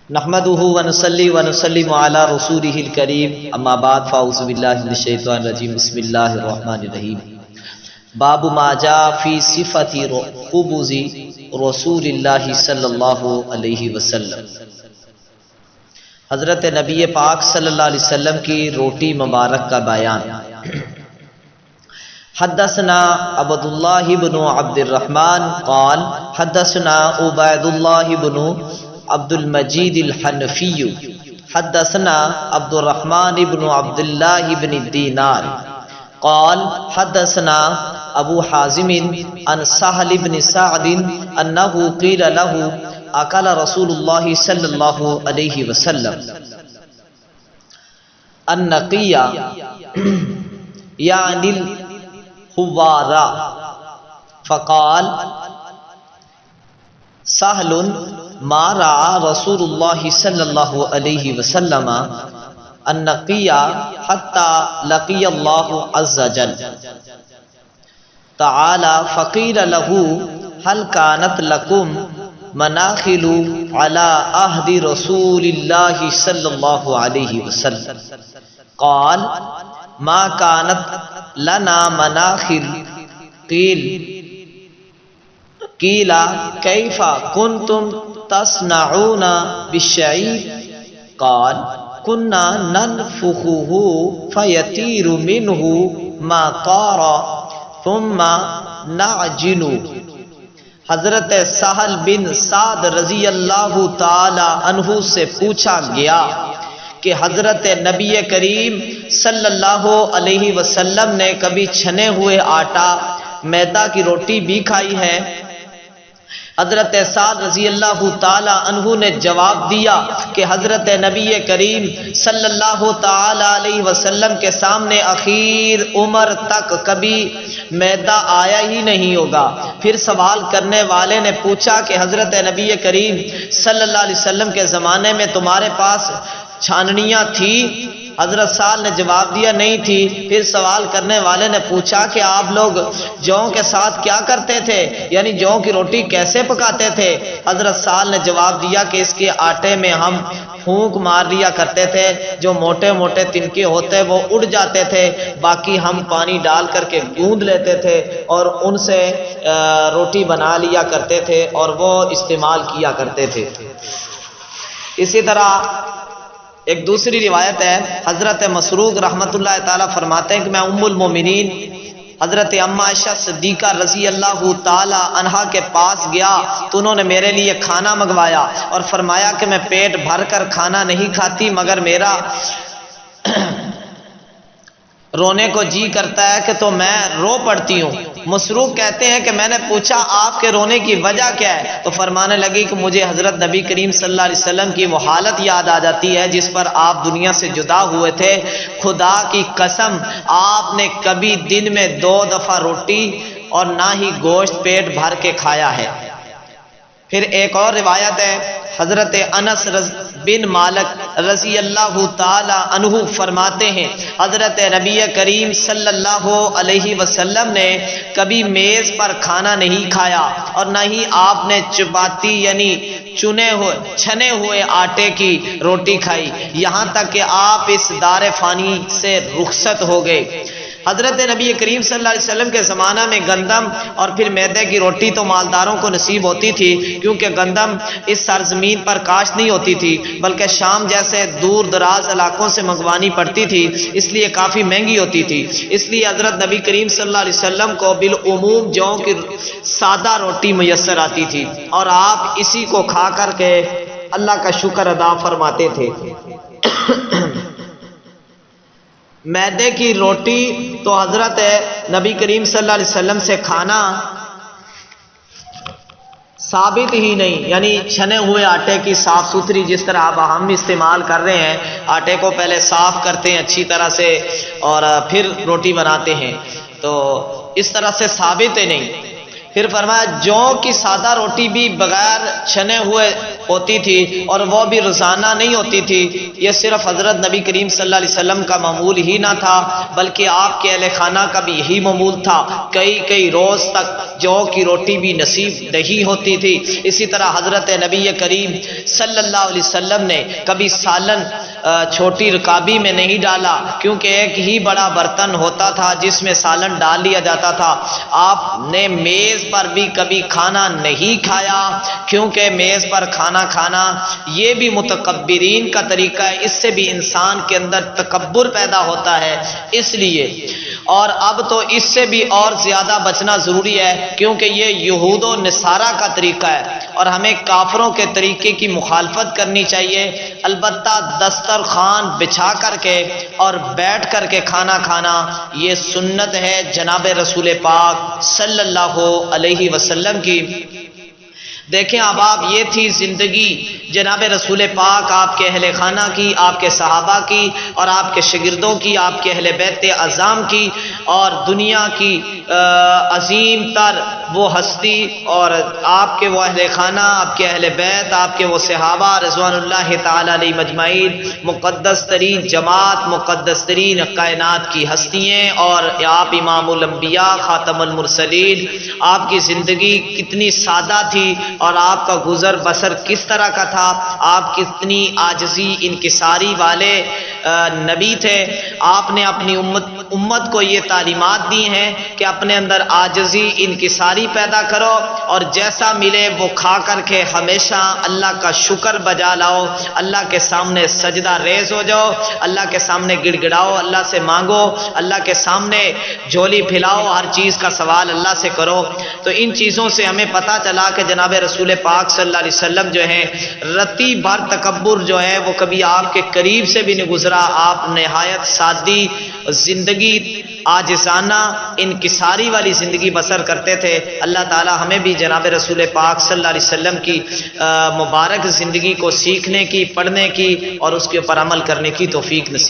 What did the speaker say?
نحمده ونصلي ونسلم على رسوله الكريم اما بعد فاعوذ بالله من الشیطان الرجیم بسم اللہ الرحمن الرحیم باب ما جاء فی صفت قبض رسول اللہ صلی اللہ علیہ وسلم، حضرت نبی پاک صلی اللہ علیہ وسلم کی روٹی مبارک کا بیان۔ حدثنا عبد اللہ بن عبد الرحمن قال حدثنا عبید اللہ بن عبد المجید الحنفی حدثنا عبد الرحمن بن عبد اللہ بن الدینار قال حدثنا ابو حازم عن سہل بن سعد انہ قیل له اکل رسول اللہ صلی اللہ علیہ وسلم النقیہ یعنی الحوارا فقال سہل ما رعا رسول اللہ صلی اللہ علیہ وسلم النقیہ حتی لقی اللہ عز جل تعالی فقیل له هل كانت لکم مناخل على عہد رسول اللہ صلی اللہ علیہ وسلم قال ما كانت لنا مناخل قیل کیف کنتم تصنعون بالشعیر قال كنا ننفخه فيطير منه ما طار ثم نعجن۔ حضرت سہل بن سعد رضی اللہ تعالی عنہ سے پوچھا گیا کہ حضرت نبی کریم صلی اللہ علیہ وسلم نے کبھی چھنے ہوئے آٹا میدا کی روٹی بھی کھائی ہے؟ حضرت سعد رضی اللہ تعالی عنہ نے جواب دیا کہ حضرت نبی کریم صلی اللہ تعالی علیہ وسلم کے سامنے اخیر عمر تک کبھی میدا آیا ہی نہیں ہوگا۔ پھر سوال کرنے والے نے پوچھا کہ حضرت نبی کریم صلی اللہ علیہ وسلم کے زمانے میں تمہارے پاس چھاننیاں تھی؟ حضرت سال نے جواب دیا نہیں تھی۔ پھر سوال کرنے والے نے پوچھا کہ آپ لوگ جو کے ساتھ کیا کرتے تھے، یعنی جو کی روٹی کیسے پکاتے تھے؟ حضرت سال نے جواب دیا کہ اس کے آٹے میں ہم پھونک مار دیا کرتے تھے، جو موٹے موٹے تنکے ہوتے وہ اڑ جاتے تھے، باقی ہم پانی ڈال کر کے گوندھ لیتے تھے اور ان سے روٹی بنا لیا کرتے تھے اور وہ استعمال کیا کرتے تھے۔ اسی طرح ایک دوسری روایت ہے، حضرت مسروق رحمۃ اللہ تعالیٰ فرماتے ہیں کہ میں ام المومنین حضرت اما عائشہ صدیقہ رضی اللہ تعالی عنہا کے پاس گیا تو انہوں نے میرے لیے کھانا منگوایا اور فرمایا کہ میں پیٹ بھر کر کھانا نہیں کھاتی مگر میرا رونے کو جی کرتا ہے کہ تو میں رو پڑتی ہوں۔ مسروق کہتے ہیں کہ میں نے پوچھا آپ کے رونے کی وجہ کیا ہے؟ تو فرمانے لگی کہ مجھے حضرت نبی کریم صلی اللہ علیہ وسلم کی وہ حالت یاد آ جاتی ہے جس پر آپ دنیا سے جدا ہوئے تھے۔ خدا کی قسم آپ نے کبھی دن میں 2 دفعہ روٹی اور نہ ہی گوشت پیٹ بھر کے کھایا ہے۔ پھر ایک اور روایت ہے، حضرت انس بن مالک رضی اللہ تعالی عنہ فرماتے ہیں حضرت نبی کریم صلی اللہ علیہ وسلم نے کبھی میز پر کھانا نہیں کھایا اور نہ ہی آپ نے چپاتی یعنی چھنے ہوئے آٹے کی روٹی کھائی، یہاں تک کہ آپ اس دار فانی سے رخصت ہو گئے۔ حضرت نبی کریم صلی اللہ علیہ وسلم کے زمانہ میں گندم اور پھر میدے کی روٹی تو مالداروں کو نصیب ہوتی تھی، کیونکہ گندم اس سرزمین پر کاشت نہیں ہوتی تھی بلکہ شام جیسے دور دراز علاقوں سے منگوانی پڑتی تھی، اس لیے کافی مہنگی ہوتی تھی۔ اس لیے حضرت نبی کریم صلی اللہ علیہ وسلم کو بالعموم جو کی سادہ روٹی میسر آتی تھی اور آپ اسی کو کھا کر کے اللہ کا شکر ادا فرماتے تھے۔ میدے کی روٹی تو حضرت نبی کریم صلی اللہ علیہ وسلم سے کھانا ثابت ہی نہیں، یعنی چھنے ہوئے آٹے کی صاف ستھری جس طرح اب ہم استعمال کر رہے ہیں، آٹے کو پہلے صاف کرتے ہیں اچھی طرح سے اور پھر روٹی بناتے ہیں، تو اس طرح سے ثابت ہے نہیں۔ پھر فرمایا جوں کی سادہ روٹی بھی بغیر چھنے ہوئے ہوتی تھی اور وہ بھی روزانہ نہیں ہوتی تھی. یہ صرف حضرت نبی کریم صلی اللہ علیہ وسلم کا معمول ہی نہ تھا بلکہ آپ کے اہل خانہ کا بھی یہی معمول تھا. کئی روز تک جو کی روٹی بھی نصیب نہیں ہوتی تھی. اسی طرح حضرت نبی کریم صلی اللہ علیہ وسلم نے کبھی سالن چھوٹی رکابی میں نہیں ڈالا کیونکہ ایک ہی بڑا برتن ہوتا تھا جس میں سالن ڈال لیا جاتا تھا. آپ نے میز پر بھی کبھی کھانا نہیں کھایا کیونکہ میز پر کھانا یہ بھی متکبرین کا طریقہ ہے. اس سے بھی انسان کے اندر تکبر پیدا ہوتا ہے. اس لیے اور اب تو اس سے بھی اور زیادہ بچنا ضروری ہے کیونکہ یہ یہود و نصارہ کا طریقہ ہے اور ہمیں کافروں کے طریقے کی مخالفت کرنی چاہیے. البتہ دسترخوان بچھا کر کے اور بیٹھ کر کے کھانا کھانا یہ سنت ہے جناب رسول پاک صلی اللہ علیہ وسلم کی. دیکھیں اب آپ یہ تھی زندگی جناب رسول پاک آپ کے اہل خانہ کی, آپ کے صحابہ کی اور آپ کے شاگردوں کی, آپ کے اہل بیت اعظام کی اور دنیا کی عظیم تر وہ ہستی اور آپ کے وہ اہل خانہ, آپ کے اہل بیت, آپ کے وہ صحابہ رضوان اللہ تعالی علیہ مجمعین, مقدس ترین جماعت, مقدس ترین کائنات کی ہستیاں اور آپ امام الانبیاء خاتم المرسلین. آپ کی زندگی کتنی سادہ تھی اور آپ کا گزر بسر کس طرح کا تھا. آپ کتنی عاجزی انکساری والے نبی تھے. آپ نے اپنی امت کو یہ تعلیمات دی ہیں کہ اپنے اندر عاجزی انکساری پیدا کرو اور جیسا ملے وہ کھا کر کے ہمیشہ اللہ کا شکر بجا لاؤ, اللہ کے سامنے سجدہ ریز ہو جاؤ, اللہ کے سامنے گڑ گڑاؤ, اللہ سے مانگو, اللہ کے سامنے جھولی پھیلاؤ, ہر چیز کا سوال اللہ سے کرو. تو ان چیزوں سے ہمیں پتہ چلا کہ جناب رسول پاک صلی اللہ علیہ وسلم جو ہیں رتی بھر تکبر جو ہے وہ کبھی آپ کے قریب سے بھی نہیں گزرا. آپ نہایت سادی زندگی, عاجزانہ انکساری والی زندگی بسر کرتے تھے. اللہ تعالی ہمیں بھی جناب رسول پاک صلی اللہ علیہ وسلم کی مبارک زندگی کو سیکھنے کی, پڑھنے کی اور اس کے اوپر عمل کرنے کی توفیق نصیب